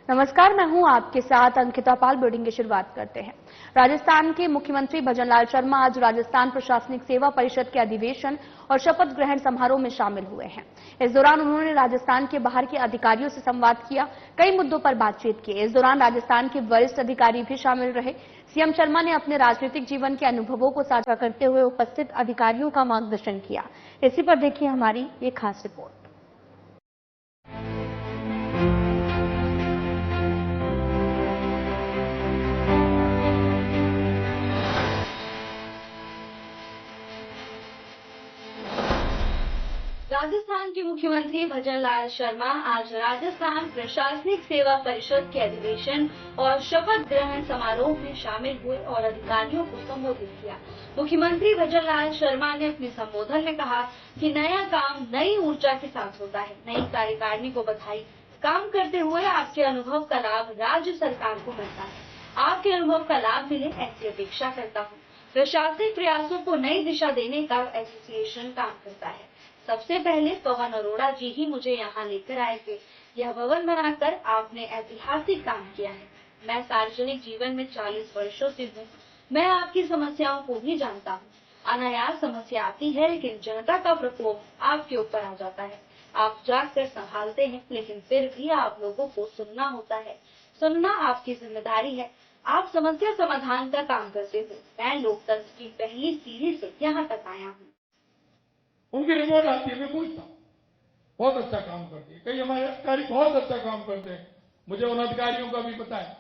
नमस्कार, मैं हूं आपके साथ अंकिता पाल। ब्रीडिंग की शुरुआत करते हैं। राजस्थान के मुख्यमंत्री भजनलाल शर्मा आज राजस्थान प्रशासनिक सेवा परिषद के अधिवेशन और शपथ ग्रहण समारोह में शामिल हुए हैं। इस दौरान उन्होंने राजस्थान के बाहर के अधिकारियों से संवाद किया, कई मुद्दों पर बातचीत की। इस दौरान राजस्थान के वरिष्ठ अधिकारी भी शामिल रहे। सीएम शर्मा ने अपने राजनीतिक जीवन के अनुभवों को साझा करते हुए उपस्थित अधिकारियों का मार्गदर्शन किया। इसी पर देखिए हमारी ये खास रिपोर्ट। राजस्थान के मुख्यमंत्री भजनलाल शर्मा आज राजस्थान प्रशासनिक सेवा परिषद के अधिवेशन और शपथ ग्रहण समारोह में शामिल हुए और अधिकारियों को संबोधित किया। मुख्यमंत्री भजनलाल शर्मा ने अपने संबोधन में कहा कि नया काम नई ऊर्जा के साथ होता है। नई कार्यकारिणी को बधाई। काम करते हुए आपके अनुभव का लाभ राज्य सरकार को मिलता है। आपके अनुभव का लाभ मिले ऐसी अपेक्षा करता हूँ। प्रशासनिक प्रयासों को नई दिशा देने का एसोसिएशन काम करता है। सबसे पहले पवन अरोड़ा जी ही मुझे यहाँ लेकर आए थे। यह भवन बनाकर आपने ऐतिहासिक काम किया है। मैं सार्वजनिक जीवन में 40 वर्षों से हूँ। मैं आपकी समस्याओं को भी जानता हूँ। अनायास समस्या आती है, लेकिन जनता का प्रकोप आपके ऊपर आ जाता है। आप जाकर संभालते हैं, लेकिन फिर भी आप लोगों को सुनना होता है। सुनना आपकी जिम्मेदारी है। आप समस्या समाधान का काम करते हो। मैं लोकतंत्र की पहली सीढ़ी से यहाँ तक आया हूँ। उनकी रिपोर्ट आती है, मैं पूछता हूं, बहुत अच्छा काम करती है। कई हमारे अधिकारी बहुत अच्छा काम करते हैं। मुझे उन अधिकारियों का भी पता है।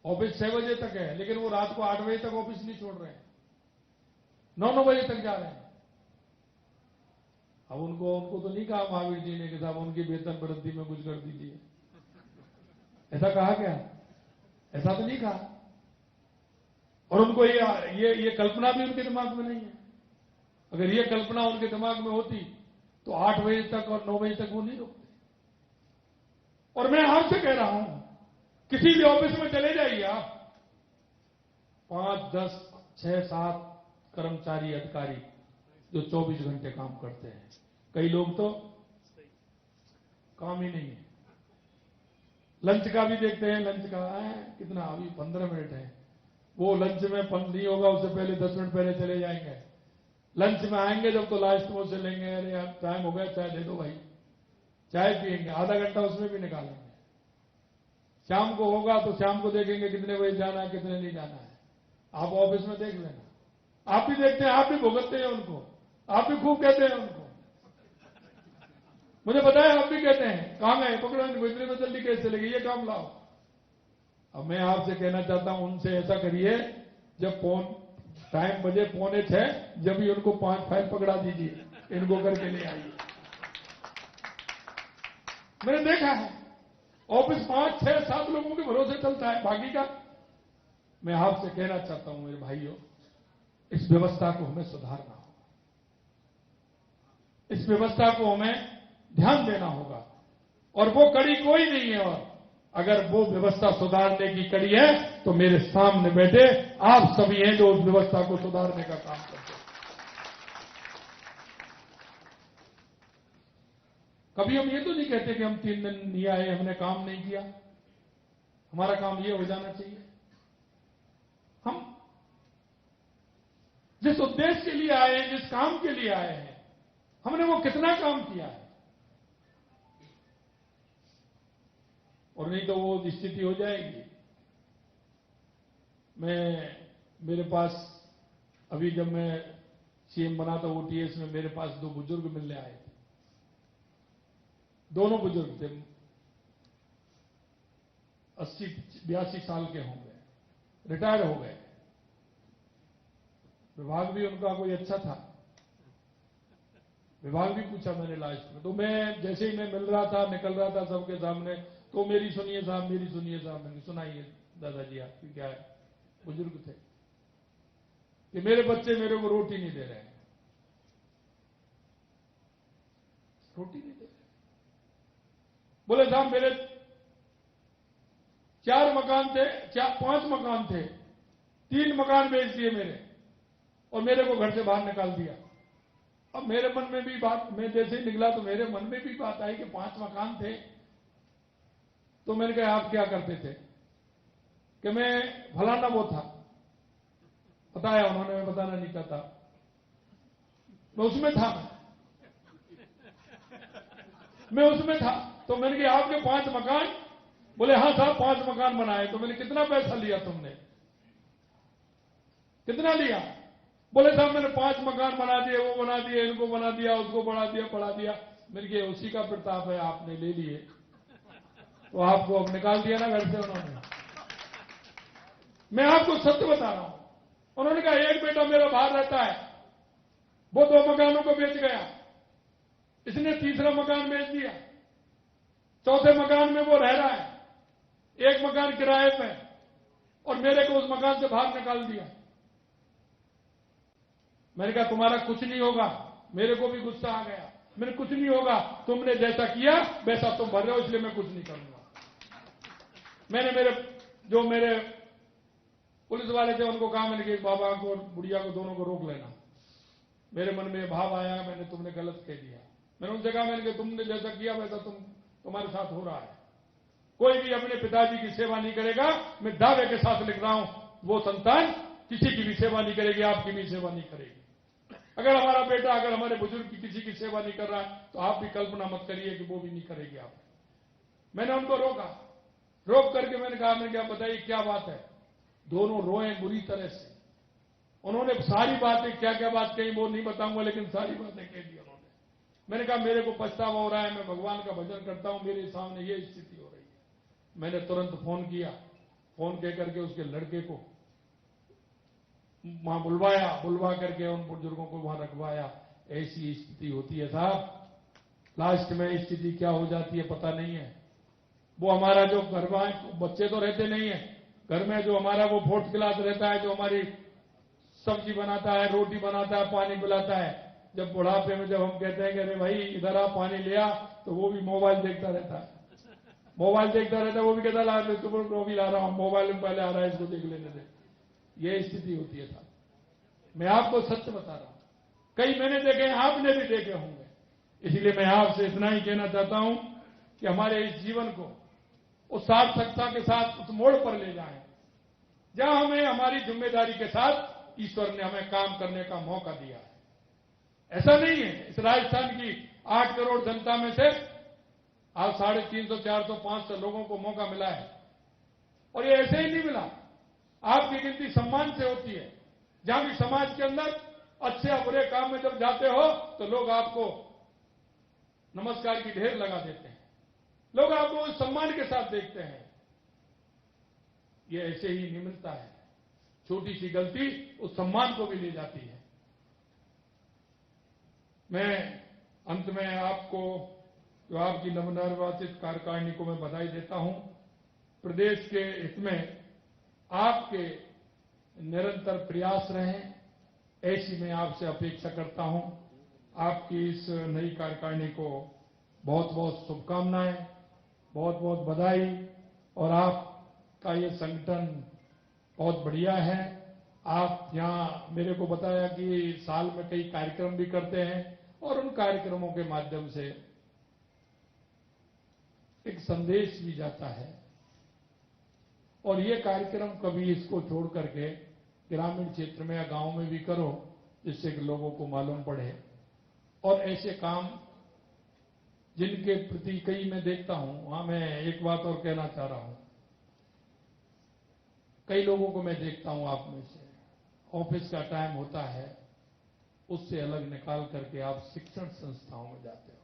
ऑफिस 6 बजे तक है, लेकिन वो रात को 8 बजे तक ऑफिस नहीं छोड़ रहे हैं, 9 बजे तक जा रहे हैं। अब उनको तो नहीं कहा महावीर जी ने कि साहब उनकी वेतन वृद्धि में कुछ कर दीजिए, ऐसा कहा क्या? ऐसा तो नहीं कहा। और उनको ये कल्पना भी उनके दिमाग में नहीं है। अगर ये कल्पना उनके दिमाग में होती तो 8 बजे तक और 9 बजे तक वो नहीं रुकते। और मैं आपसे कह रहा हूं, किसी भी ऑफिस में चले जाइए आप, 5, 10, 6, 7 कर्मचारी अधिकारी जो 24 घंटे काम करते हैं। कई लोग तो काम ही नहीं है। लंच का भी देखते हैं, लंच का कितना, अभी 15 मिनट है। वो लंच में बंद नहीं होगा, उससे पहले 10 मिनट पहले चले जाएंगे। लंच में आएंगे जब तो लास्ट में से लेंगे, अरे यार टाइम हो गया, चाय दे दो भाई, चाय पियेंगे, आधा घंटा उसमें भी निकालेंगे। शाम को होगा तो शाम को देखेंगे कितने बजे जाना है, कितने नहीं जाना है। आप ऑफिस में देख लेना, आप भी देखते हैं, आप भी भुगतते हैं उनको, आप भी खूब कहते हैं उनको। मुझे पता है आप भी कहते हैं काम है, पकड़ो इनको, इतने में जल्दी कैसे चलेगी, ये काम लाओ। अब मैं आपसे कहना चाहता हूं, उनसे ऐसा करिए, जब टाइम बजे 5:45, जब भी उनको 5 फाइल पकड़ा दीजिए, इनको करके ले आइए। मैंने देखा है ऑफिस 5, 6, 7 लोगों के भरोसे चलता है, बाकी का। मैं आपसे कहना चाहता हूं मेरे भाइयों, इस व्यवस्था को हमें सुधारना होगा, इस व्यवस्था को हमें ध्यान देना होगा। और वो कड़ी कोई नहीं है, और अगर वो व्यवस्था सुधारने की कड़ी है तो मेरे सामने बैठे आप सभी हैं जो उस व्यवस्था को सुधारने का काम करते हैं। कभी हम ये तो नहीं कहते कि हम 3 दिन नहीं आए, हमने काम नहीं किया, हमारा काम ये हो जाना चाहिए। हम जिस उद्देश्य के लिए आए हैं, जिस काम के लिए आए हैं, हमने वो कितना काम किया है। और नहीं तो वो स्थिति हो जाएगी। मेरे पास अभी जब मैं सीएम बना था ओटीएस में, मेरे पास 2 बुजुर्ग मिलने आए थे। दोनों बुजुर्ग थे, 80-82 साल के होंगे, रिटायर हो गए। विभाग भी उनका कोई अच्छा था, विभाग भी पूछा मैंने लास्ट में। तो मैं जैसे ही मैं मिल रहा था, निकल रहा था सबके सामने, तो मेरी सुनिए साहब, मेरी सुनिए साहब। मैंने सुनाइए दादाजी आपकी क्या है। बुजुर्ग थे कि मेरे बच्चे मेरे को रोटी नहीं दे रहे हैं, रोटी नहीं दे रहे। बोले साहब मेरे 4 मकान थे, 5 मकान थे, 3 मकान बेच दिए मेरे, और मेरे को घर से बाहर निकाल दिया। अब मेरे मन में भी बात, मैं जैसे ही निकला तो मेरे मन में भी बात आई कि 5 मकान थे, तो मैंने कहा आप क्या करते थे? कि मैं फलाना वो था, बताया उन्होंने, मैं बताना नहीं चाहता, मैं उसमें था, मैं उसमें था। तो मैंने कहा आपके 5 मकान? बोले हाँ साहब 5 मकान बनाए। तो मैंने कितना पैसा लिया तुमने? कितना लिया? बोले साहब मैंने 5 मकान बना दिए, वो बना दिए, इनको बना दिया, उसको बढ़ा दिया। मैंने कहा उसी का प्रताप है, आपने ले लिए, तो आपको अब निकाल दिया ना घर से उन्होंने। मैं आपको सत्य बता रहा हूं। उन्होंने कहा एक बेटा मेरा बाहर रहता है, वो 2 मकानों को बेच गया, इसने तीसरा मकान बेच दिया, चौथे मकान में वो रह रहा है, एक मकान किराए पे, और मेरे को उस मकान से बाहर निकाल दिया। मैंने कहा तुम्हारा कुछ नहीं होगा। मेरे को भी गुस्सा आ गया। मैंने कुछ नहीं होगा, तुमने जैसा किया वैसा तुम भर रहे हो, इसलिए मैं कुछ नहीं करूंगा। मैंने मेरे पुलिस वाले थे उनको कहा, मैंने कि बाबा को और बुढ़िया को दोनों को रोक लेना। मेरे मन में भाव आया, मैंने तुमने गलत कह दिया। मैंने उनसे कहा, मैंने कि तुमने जैसा किया वैसा तुम्हारे साथ हो रहा है। कोई भी अपने पिताजी की सेवा नहीं करेगा, मैं दावे के साथ लिख रहा हूं, वो संतान किसी की भी सेवा नहीं करेगी, आपकी भी सेवा नहीं करेगी। अगर हमारा बेटा, अगर हमारे बुजुर्ग की किसी की सेवा नहीं कर रहा है, तो आप भी कल्पना मत करिए कि वो भी नहीं करेगी आप। मैंने उनको रोका, रोक करके मैंने कहा, मैंने क्या बताइए क्या बात है? दोनों रोए बुरी तरह से। उन्होंने सारी बातें, क्या क्या बात कही वो नहीं बताऊंगा, लेकिन सारी बातें कह दी उन्होंने। मैंने कहा मेरे को पछतावा हो रहा है, मैं भगवान का भजन करता हूं, मेरे सामने ये स्थिति हो रही है। मैंने तुरंत फोन किया, फोन कह करके उसके लड़के को वहां बुलवा करके उन बुजुर्गों को वहां रखवाया। ऐसी स्थिति होती है साहब, लास्ट में स्थिति क्या हो जाती है पता नहीं है। वो हमारा जो घर में बच्चे तो रहते नहीं है, घर में जो हमारा वो 4th क्लास रहता है, जो हमारी सब्जी बनाता है, रोटी बनाता है, पानी पिलाता है, जब बुढ़ापे में जब हम कहते हैं कि अरे भाई इधर आ पानी ले आ, तो वो भी मोबाइल देखता रहता है। मोबाइल देखता रहता है, वो भी कहता ला तो भी ला रहा हूं, मोबाइल में पहले आ रहा है, इसको देख लेने दे। ये स्थिति होती है साहब। मैं आपको सत्य बता रहा हूं, कई मैंने देखे, आपने भी देखे होंगे। इसलिए मैं आपसे इतना ही कहना चाहता हूं कि हमारे इस जीवन को उस सार्थकता के साथ उस मोड़ पर ले जाएं जहां हमें हमारी जिम्मेदारी के साथ ईश्वर ने हमें काम करने का मौका दिया है। ऐसा नहीं है इस राजस्थान की 8 करोड़ जनता में से आज 350, 400, 500 लोगों को मौका मिला है, और ये ऐसे ही नहीं मिला। आपकी गिनती सम्मान से होती है। जहां भी समाज के अंदर अच्छे या बुरे काम में जब जाते हो तो लोग आपको नमस्कार की ढेर लगा देते हैं, लोग आपको उस सम्मान के साथ देखते हैं। ये ऐसे ही नहीं मिलता है। छोटी सी गलती उस सम्मान को भी ले जाती है। मैं अंत में आपको, जो आपकी नवनिर्वाचित कार्यकारिणी को मैं बधाई देता हूं। प्रदेश के हित में आपके निरंतर प्रयास रहें, ऐसी मैं आपसे अपेक्षा करता हूं। आपकी इस नई कार्यकारिणी को बहुत बहुत शुभकामनाएं, बहुत बहुत बधाई। और आपका ये संगठन बहुत बढ़िया है। आप यहां मेरे को बताया कि साल में कई कार्यक्रम भी करते हैं, और उन कार्यक्रमों के माध्यम से एक संदेश भी जाता है। और ये कार्यक्रम कभी इसको छोड़ करके ग्रामीण क्षेत्र में या गांव में भी करो, जिससे कि लोगों को मालूम पड़े। और ऐसे काम जिनके प्रति कई मैं देखता हूं, वहां मैं एक बात और कहना चाह रहा हूं। कई लोगों को मैं देखता हूं आप में से, ऑफिस का टाइम होता है, उससे अलग निकाल करके आप शिक्षण संस्थाओं में जाते हो।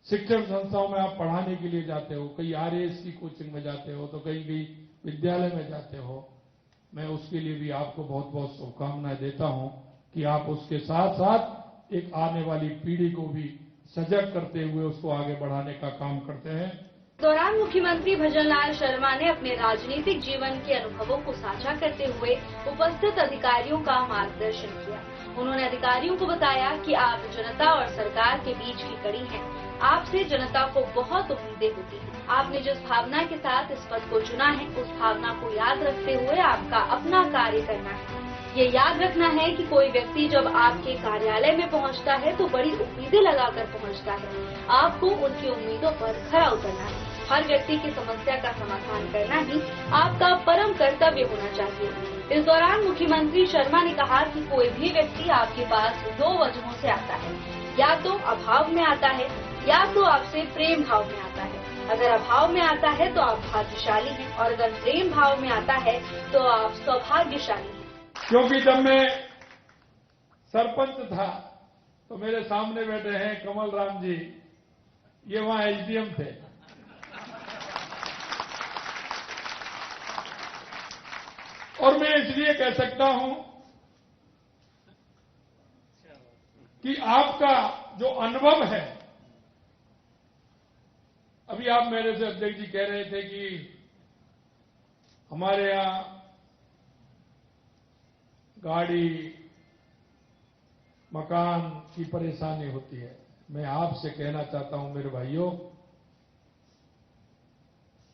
शिक्षण संस्थाओं में आप पढ़ाने के लिए जाते हो, कई आरएएस की कोचिंग में जाते हो, तो कई विद्यालय में जाते हो। मैं उसके लिए भी आपको बहुत बहुत शुभकामनाएं देता हूं कि आप उसके साथ साथ एक आने वाली पीढ़ी को भी सजग करते हुए उसको आगे बढ़ाने का काम करते हैं। दौरान मुख्यमंत्री भजनलाल शर्मा ने अपने राजनीतिक जीवन के अनुभवों को साझा करते हुए उपस्थित अधिकारियों का मार्गदर्शन किया। उन्होंने अधिकारियों को बताया कि आप जनता और सरकार के बीच की कड़ी हैं। आपसे जनता को बहुत उम्मीदें होती हैं। आपने जिस भावना के साथ इस पद को चुना है, उस भावना को याद रखते हुए आपका अपना कार्य करना है। ये याद रखना है कि कोई व्यक्ति जब आपके कार्यालय में पहुंचता है तो बड़ी उम्मीदें लगाकर पहुंचता है। आपको उनकी उम्मीदों पर खरा उतरना है। हर व्यक्ति की समस्या का समाधान करना ही आपका परम कर्तव्य होना चाहिए। इस दौरान मुख्यमंत्री शर्मा ने कहा कि कोई भी व्यक्ति आपके पास 2 वजहों से आता है, या तो अभाव में आता है या तो आपसे प्रेम भाव में आता है। अगर अभाव में आता है तो आप भाग्यशाली हैं और अगर प्रेम भाव में आता है तो आप सौभाग्यशाली हैं। क्योंकि जब मैं सरपंच था तो मेरे सामने बैठे हैं कमल राम जी, ये वहां एसडीएम थे। और मैं इसलिए कह सकता हूं कि आपका जो अनुभव है, अभी आप मेरे से अध्यक्ष जी कह रहे थे कि हमारे यहां गाड़ी मकान की परेशानी होती है। मैं आपसे कहना चाहता हूं मेरे भाइयों,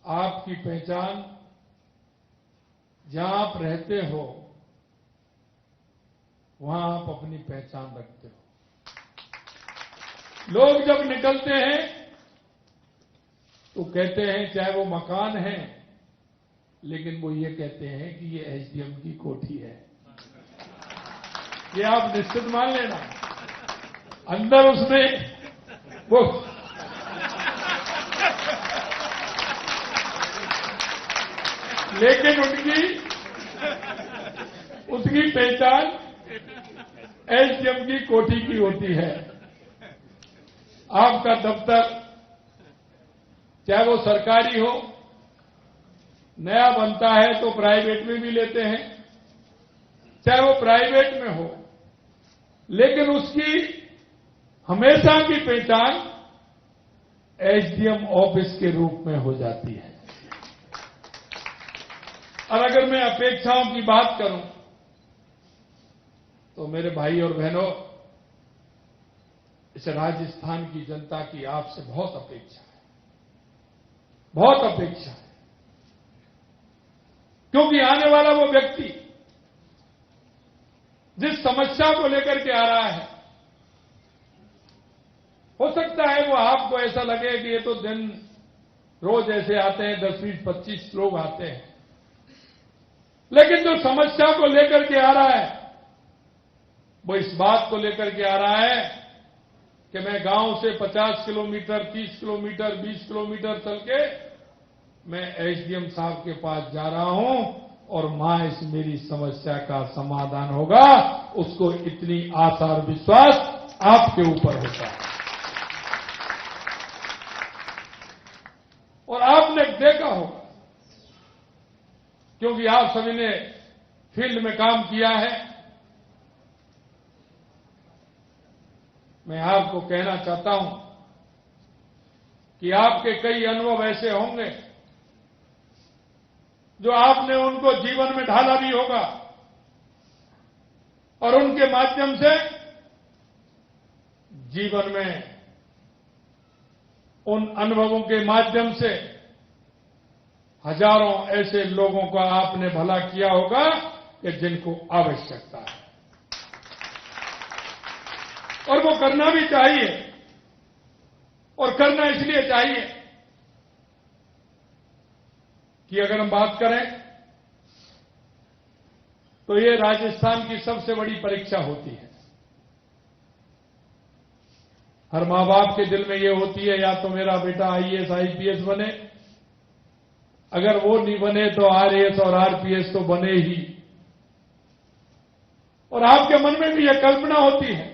आपकी पहचान जहां आप रहते हो वहां आप अपनी पहचान रखते हो। लोग जब निकलते हैं तो कहते हैं, चाहे वो मकान है, लेकिन वो ये कहते हैं कि ये एसडीएम की कोठी है। ये आप निश्चित मान लेना, अंदर उसमें वो लेकिन उसकी पहचान एसडीएम की कोठी की होती है। आपका दफ्तर चाहे वो सरकारी हो, नया बनता है तो प्राइवेट में भी लेते हैं, चाहे वो प्राइवेट में हो, लेकिन उसकी हमेशा की पहचान एसडीएम ऑफिस के रूप में हो जाती है। और अगर मैं अपेक्षाओं की बात करूं तो मेरे भाई और बहनों, इस राजस्थान की जनता की आपसे बहुत अपेक्षा है, बहुत अपेक्षा है। क्योंकि आने वाला वो व्यक्ति जिस समस्या को लेकर के आ रहा है, हो सकता है वो आपको ऐसा लगे कि ये तो दिन रोज ऐसे आते हैं, 10, 20, 25 लोग आते हैं, लेकिन जो समस्या को लेकर के आ रहा है वो इस बात को लेकर के आ रहा है कि मैं गांव से 50 किलोमीटर, 30 किलोमीटर, 20 किलोमीटर चल के मैं एसडीएम साहब के पास जा रहा हूं और मां इस मेरी समस्या का समाधान होगा। उसको इतनी आशा और विश्वास आपके ऊपर होता है। और आपने देखा होगा, क्योंकि आप सभी ने फील्ड में काम किया है, मैं आपको कहना चाहता हूं कि आपके कई अनुभव ऐसे होंगे जो आपने उनको जीवन में ढाला भी होगा और उनके माध्यम से जीवन में उन अनुभवों के माध्यम से हजारों ऐसे लोगों का आपने भला किया होगा कि जिनको आवश्यकता है, और वो करना भी चाहिए। और करना इसलिए चाहिए कि अगर हम बात करें तो ये राजस्थान की सबसे बड़ी परीक्षा होती है। हर मां बाप के दिल में ये होती है, या तो मेरा बेटा आईएएस आईपीएस बने, अगर वो नहीं बने तो आरएएस और आरपीएस तो बने ही। और आपके मन में भी यह कल्पना होती है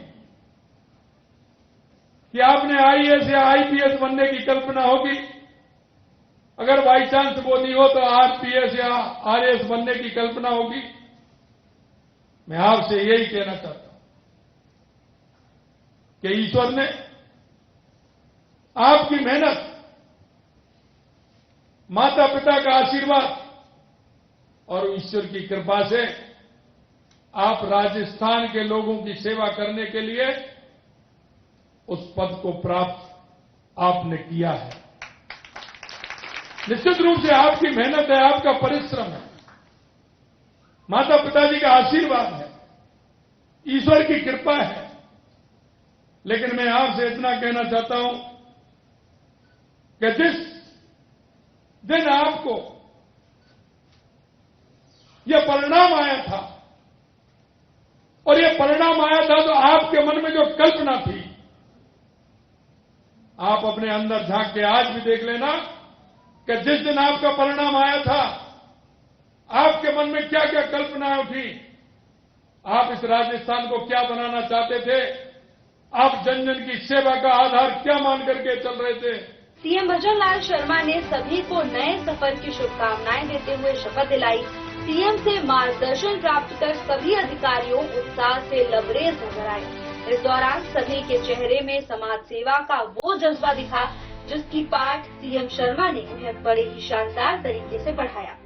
कि आपने आईएएस या आईपीएस बनने की कल्पना होगी, अगर बाई चांस वो नहीं हो तो आरपीएस या आरएएस बनने की कल्पना होगी। मैं आपसे यही कहना चाहता हूं कि ईश्वर ने आपकी मेहनत, माता पिता का आशीर्वाद और ईश्वर की कृपा से आप राजस्थान के लोगों की सेवा करने के लिए उस पद को प्राप्त आपने किया है। निश्चित रूप से आपकी मेहनत है, आपका परिश्रम है, माता पिताजी का आशीर्वाद है। ईश्वर की कृपा है। लेकिन मैं आपसे इतना कहना चाहता हूं कि जिस दिन आपको यह परिणाम आया था और यह परिणाम आया था तो आपके मन में जो कल्पना थी, आप अपने अंदर झांक के आज भी देख लेना कि जिस दिन आपका परिणाम आया था आपके मन में क्या क्या कल्पनाएं उठी, आप इस राजस्थान को क्या बनाना चाहते थे, आप जन जन की सेवा का आधार क्या मान करके चल रहे थे। सीएम भजनलाल शर्मा ने सभी को नए सफर की शुभकामनाएं देते हुए शपथ दिलाई। सीएम से मार्गदर्शन प्राप्त कर सभी अधिकारियों उत्साह से लबरेज नजर आए। इस दौरान सभी के चेहरे में समाज सेवा का वो जज्बा दिखा जिसकी पाठ सीएम शर्मा ने उन्हें बड़े ही शानदार तरीके से पढ़ाया।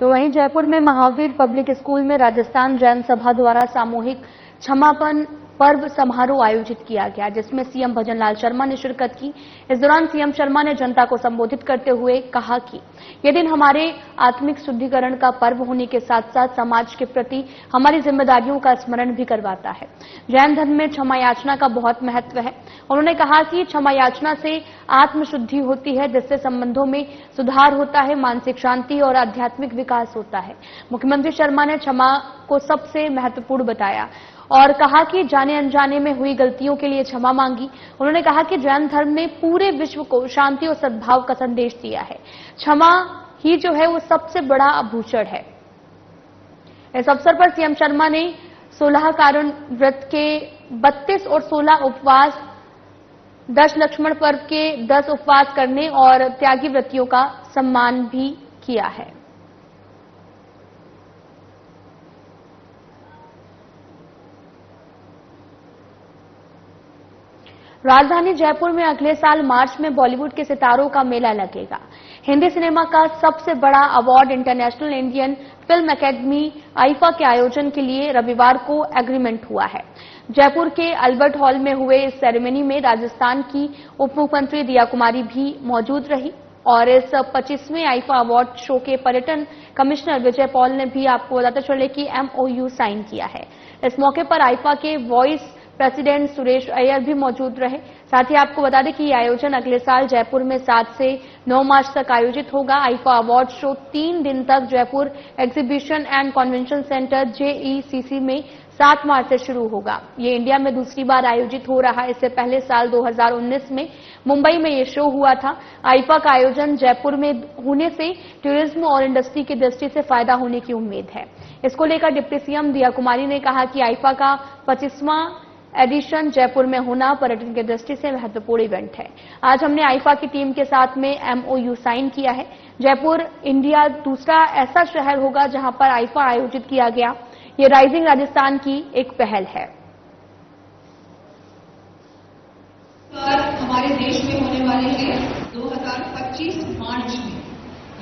तो वहीं जयपुर में महावीर पब्लिक स्कूल में राजस्थान जैन सभा द्वारा सामूहिक क्षमापन पर्व समारोह आयोजित किया गया, जिसमें सीएम भजनलाल शर्मा ने शिरकत की। इस दौरान सीएम शर्मा ने जनता को संबोधित करते हुए कहा कि यह दिन हमारे आत्मिक शुद्धिकरण का पर्व होने के साथ साथ समाज के प्रति हमारी जिम्मेदारियों का स्मरण भी करवाता है। जैन धर्म में क्षमा याचना का बहुत महत्व है। उन्होंने कहा कि क्षमा याचना से आत्मशुद्धि होती है, जिससे संबंधों में सुधार होता है, मानसिक शांति और आध्यात्मिक विकास होता है। मुख्यमंत्री शर्मा ने क्षमा को सबसे महत्वपूर्ण बताया और कहा कि जाने अनजाने में हुई गलतियों के लिए क्षमा मांगी। उन्होंने कहा कि जैन धर्म ने पूरे विश्व को शांति और सद्भाव का संदेश दिया है। क्षमा ही जो है वो सबसे बड़ा आभूषण है। इस अवसर पर सीएम शर्मा ने 16 कारण व्रत के 32 और 16 उपवास, 10 लक्ष्मण पर्व के 10 उपवास करने और त्यागी व्रतियों का सम्मान भी किया है। राजधानी जयपुर में अगले साल मार्च में बॉलीवुड के सितारों का मेला लगेगा। हिंदी सिनेमा का सबसे बड़ा award international Indian film academy IIFA के आयोजन के लिए रविवार को एग्रीमेंट हुआ है। जयपुर के अल्बर्ट हॉल में हुए इस सेरेमनी में राजस्थान की उप मुख्यमंत्री दिया कुमारी भी मौजूद रही और इस 25वें आईफा अवार्ड शो के पर्यटन कमिश्नर विजय पॉल ने भी आपको बताते चले कि MOU साइन किया है। इस मौके पर आईफा के वॉइस प्रेसिडेंट सुरेश अय्यर भी मौजूद रहे। साथ ही आपको बता दें कि यह आयोजन अगले साल जयपुर में 7 से 9 मार्च तक आयोजित होगा। आईफा अवार्ड शो 3 दिन तक Jaipur exhibition and convention centre JECC में 7 मार्च से शुरू होगा। ये इंडिया में दूसरी बार आयोजित हो रहा है। इससे पहले साल 2019 में मुंबई में ये शो हुआ था। आईफा का आयोजन जयपुर में होने से टूरिज्म और इंडस्ट्री की दृष्टि से फायदा होने की उम्मीद है। इसको लेकर डिप्टी सीएम दिया कुमारी ने कहा कि आईफा का 25वां एडिशन जयपुर में होना पर्यटन की दृष्टि से महत्वपूर्ण इवेंट है। आज हमने आईफा की टीम के साथ में MOU साइन किया है। जयपुर इंडिया दूसरा ऐसा शहर होगा जहां पर आईफा आयोजित किया गया। ये राइजिंग राजस्थान की एक पहल है। हमारे देश में होने वाले हैं 2025 मार्च में।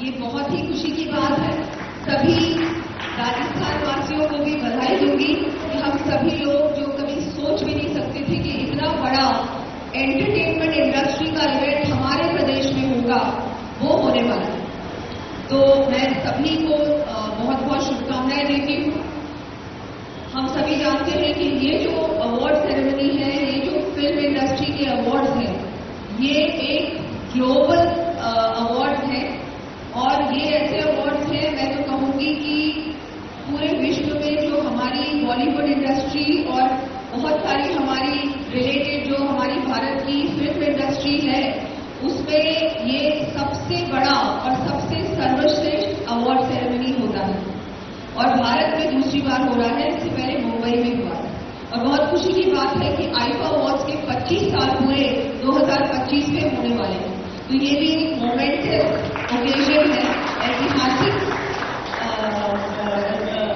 ये बहुत ही खुशी की बात है। सभी राजस्थान वासियों को भी बधाई दूंगी कि हम सभी लोग जो कभी सोच भी नहीं सकते थे कि इतना बड़ा एंटरटेनमेंट इंडस्ट्री का इवेंट हमारे प्रदेश में होगा, वो होने वाला है। तो मैं सभी को बहुत बहुत शुभकामनाएं देती हूँ। हम सभी जानते हैं कि ये जो अवार्ड सेरेमनी है, ये जो फिल्म इंडस्ट्री के अवार्ड्स हैं, ये एक ग्लोबल अवार्ड है और ये ऐसे अवार्ड्स हैं, मैं तो कहूंगी कि पूरे विश्व में जो हमारी बॉलीवुड इंडस्ट्री और बहुत सारी हमारी रिलेटेड जो हमारी भारत की फिल्म इंडस्ट्री है, उसमें ये सबसे बड़ा और सबसे सर्वश्रेष्ठ अवार्ड सेरेमनी होता है और भारत में दूसरी बार हो रहा है। इससे पहले मुंबई में हुआ और बहुत खुशी की बात है कि आईफा अवार्ड्स के 25 साल पूरे 2025 में होने वाले हैं। तो ये भी एक मोमेंटस ओकेजन है, ऐतिहासिक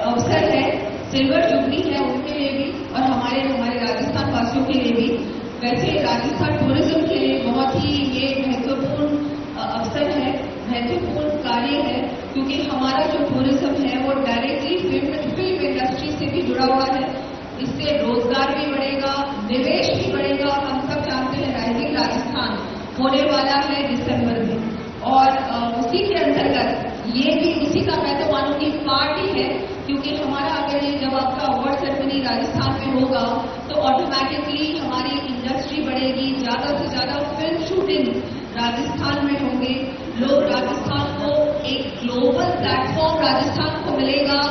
अवसर है, सिल्वर जुबली है उनके लिए भी और हमारे राजस्थान वासियों के लिए भी। वैसे राजस्थान टूरिज्म के लिए बहुत ही ये महत्वपूर्ण अवसर है, महत्वपूर्ण कार्य है, क्योंकि हमारा जो टूरिज्म है वो डायरेक्टली फिल्म इंडस्ट्री से भी जुड़ा हुआ है। इससे रोजगार भी बढ़ेगा, निवेश भी बढ़ेगा। हम सब जानते हैं राइजिंग राजस्थान होने वाला है दिसंबर में, और उसी के अंतर्गत ये भी उसी का मैं तो मानूंगी पार्ट ही है, क्योंकि हमारा अगर ये जब आपका अवार्ड सेरेमनी राजस्थान में होगा तो ऑटोमेटिकली हमारी इंडस्ट्री बढ़ेगी, ज्यादा से ज्यादा फिल्म शूटिंग राजस्थान में होंगे, लोग राजस्थान को एक ग्लोबल प्लेटफॉर्म राजस्थान को मिलेगा।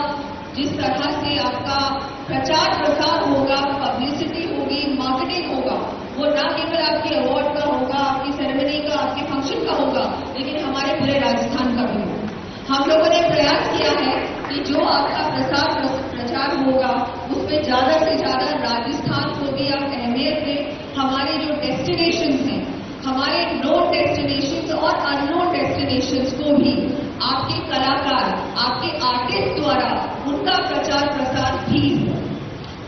जिस तरह से आपका प्रचार प्रसार होगा, पब्लिसिटी होगी, मार्केटिंग होगा, वो ना केवल आपके अवार्ड का होगा, आपकी सेरेमनी का, आपके फंक्शन का होगा, लेकिन हमारे पूरे राजस्थान का भी होगा। हम लोगों ने प्रयास किया है कि जो आपका प्रचार होगा उसमें ज्यादा से ज्यादा राजस्थान को भी आप अहमियत दें। हमारे जो डेस्टिनेशंस हैं, हमारे नोन डेस्टिनेशंस और अननोन डेस्टिनेशंस को भी आपके कलाकार, आपके आर्टिस्ट द्वारा उनका प्रचार प्रसार भी हो,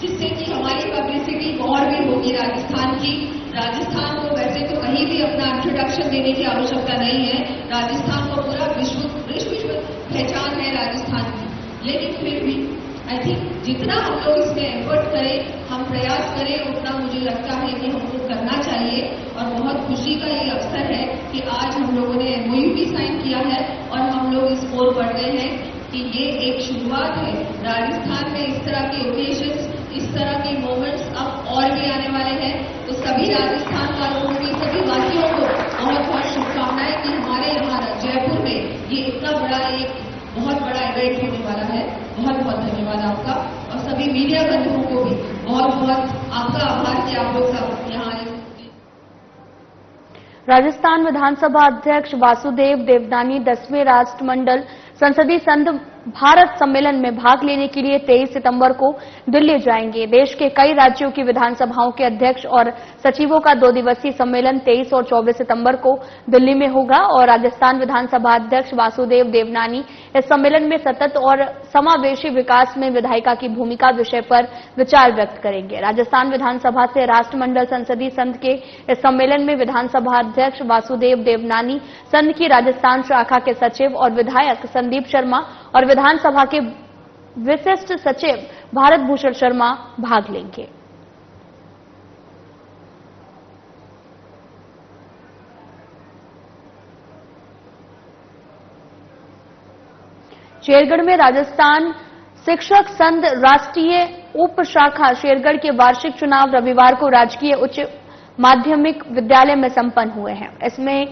जिससे कि हमारी पब्लिसिटी और भी होगी राजस्थान की। राजस्थान को वैसे तो कहीं भी अपना इंट्रोडक्शन देने की आवश्यकता नहीं है, राजस्थान को पूरा विश्व पहचान है राजस्थान की, लेकिन फिर भी आई थिंक जितना हम लोग इसमें एफर्ट करें, हम प्रयास करें, उतना मुझे लगता है कि हमको करना चाहिए। और बहुत खुशी का ये अवसर है कि आज हम लोगों ने MOU भी साइन किया है और हम लोग इस ओर बढ़ रहे हैं कि ये एक शुरुआत है। राजस्थान में इस तरह के ओकेजन्स, इस तरह के मोमेंट्स अब और भी आने वाले हैं। तो सभी राजस्थान वालों को भी, सभी वासियों को बहुत बहुत शुभकामनाएं कि हमारे यहाँ जयपुर में ये इतना बड़ा एक बहुत बड़ा इवेंट होने वाला है। बहुत बहुत धन्यवाद आपका, और सभी मीडिया बंधुओं को भी बहुत बहुत आपका आभार कि आप लोग सब यहाँ आए। राजस्थान विधानसभा अध्यक्ष वासुदेव देवनानी 10वें राष्ट्रमंडल संसदीय संघ भारत सम्मेलन में भाग लेने के लिए 23 सितंबर को दिल्ली जाएंगे। देश के कई राज्यों की विधानसभाओं के अध्यक्ष और सचिवों का 2 दिवसीय सम्मेलन 23 और 24 सितंबर को दिल्ली में होगा और राजस्थान विधानसभा अध्यक्ष वासुदेव देवनानी इस सम्मेलन में सतत और समावेशी विकास में विधायिका की भूमिका विषय पर विचार व्यक्त करेंगे। राजस्थान विधानसभा से राष्ट्रमंडल संसदीय संघ के इस सम्मेलन में विधानसभा अध्यक्ष वासुदेव देवनानी, संघ की राजस्थान शाखा के सचिव और विधायक संदीप शर्मा और विधानसभा के विशिष्ट सचिव भारत भूषण शर्मा भाग लेंगे। शेरगढ़ में राजस्थान शिक्षक संघ राष्ट्रीय उप शाखा शेरगढ़ के वार्षिक चुनाव रविवार को राजकीय उच्च माध्यमिक विद्यालय में संपन्न हुए हैं। इसमें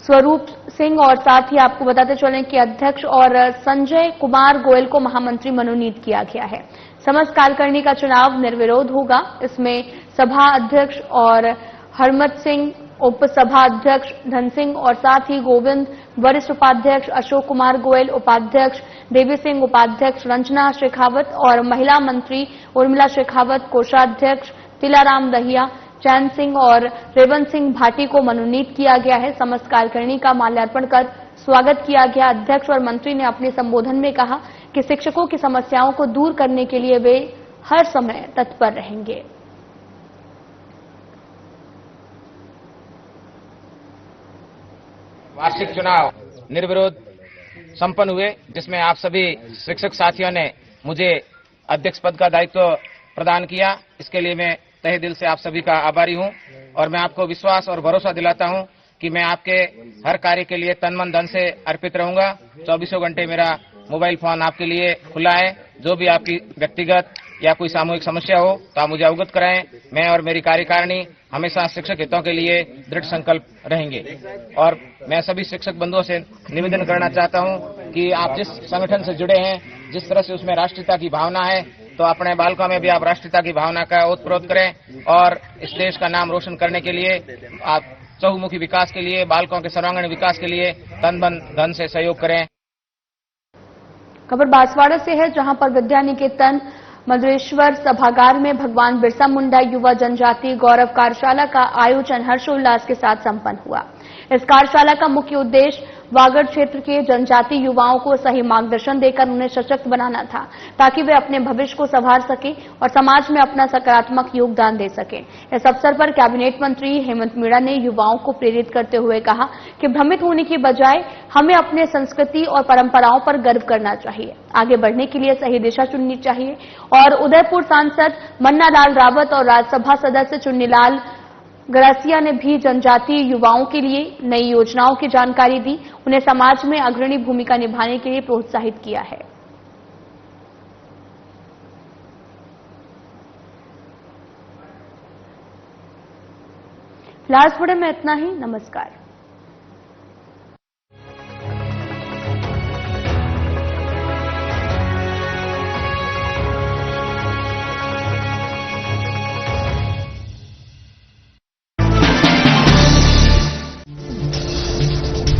स्वरूप सिंह और साथ ही आपको बताते चलें कि अध्यक्ष और संजय कुमार गोयल को महामंत्री मनोनीत किया गया है। समस्त कार्यकारिणी का चुनाव निर्विरोध होगा। इसमें सभा अध्यक्ष और हरमत सिंह, उपसभा अध्यक्ष धन सिंह और साथ ही गोविंद, वरिष्ठ उपाध्यक्ष अशोक कुमार गोयल, उपाध्यक्ष देवी सिंह, उपाध्यक्ष रंजना शेखावत और महिला मंत्री उर्मिला शेखावत, कोषाध्यक्ष तिलाराम दहिया, चैन सिंह और रेवंत सिंह भाटी को मनोनीत किया गया है। समस्त कार्यकारिणी का माल्यार्पण कर स्वागत किया गया। अध्यक्ष और मंत्री ने अपने संबोधन में कहा कि शिक्षकों की समस्याओं को दूर करने के लिए वे हर समय तत्पर रहेंगे। वार्षिक चुनाव निर्विरोध संपन्न हुए, जिसमें आप सभी शिक्षक साथियों ने मुझे अध्यक्ष पद का दायित्व प्रदान किया। इसके लिए मैं तहे दिल से आप सभी का आभारी हूं और मैं आपको विश्वास और भरोसा दिलाता हूं कि मैं आपके हर कार्य के लिए तन मन धन से अर्पित रहूंगा। 24 घंटे मेरा मोबाइल फोन आपके लिए खुला है। जो भी आपकी व्यक्तिगत या कोई सामूहिक समस्या हो तो आप मुझे अवगत कराएं। मैं और मेरी कार्यकारिणी हमेशा शिक्षक हितों के लिए दृढ़ संकल्प रहेंगे। और मैं सभी शिक्षक बंधुओं से निवेदन करना चाहता हूं कि आप जिस संगठन से जुड़े हैं, जिस तरह से उसमें राष्ट्रीयता की भावना है, तो अपने बालकों में भी आप राष्ट्रीयता की भावना का ओतप्रोत करें और इस देश का नाम रोशन करने के लिए, आप चहुमुखी विकास के लिए, बालकों के सर्वांगीण विकास के लिए तन मन धन से सहयोग करें। खबर बांसवाड़ा से है, जहां पर विद्या निकेतन मधुरेश्वर सभागार में भगवान बिरसा मुंडा युवा जनजाति गौरव कार्यशाला का आयोजन हर्षोल्लास के साथ संपन्न हुआ। इस कार्यशाला का मुख्य उद्देश्य वागड़ क्षेत्र के जनजातीय युवाओं को सही मार्गदर्शन देकर उन्हें सशक्त बनाना था, ताकि वे अपने भविष्य को संवार सके और समाज में अपना सकारात्मक योगदान दे सके। इस अवसर पर कैबिनेट मंत्री हेमंत मीणा ने युवाओं को प्रेरित करते हुए कहा कि भ्रमित होने की बजाय हमें अपने संस्कृति और परंपराओं पर गर्व करना चाहिए, आगे बढ़ने के लिए सही दिशा चुननी चाहिए। और उदयपुर सांसद मन्ना लाल रावत और राज्यसभा सदस्य चुन्नीलाल गरासिया ने भी जनजातीय युवाओं के लिए नई योजनाओं की जानकारी दी, उन्हें समाज में अग्रणी भूमिका निभाने के लिए प्रोत्साहित किया है। फिलहाल इस वीडियो में इतना ही। नमस्कार।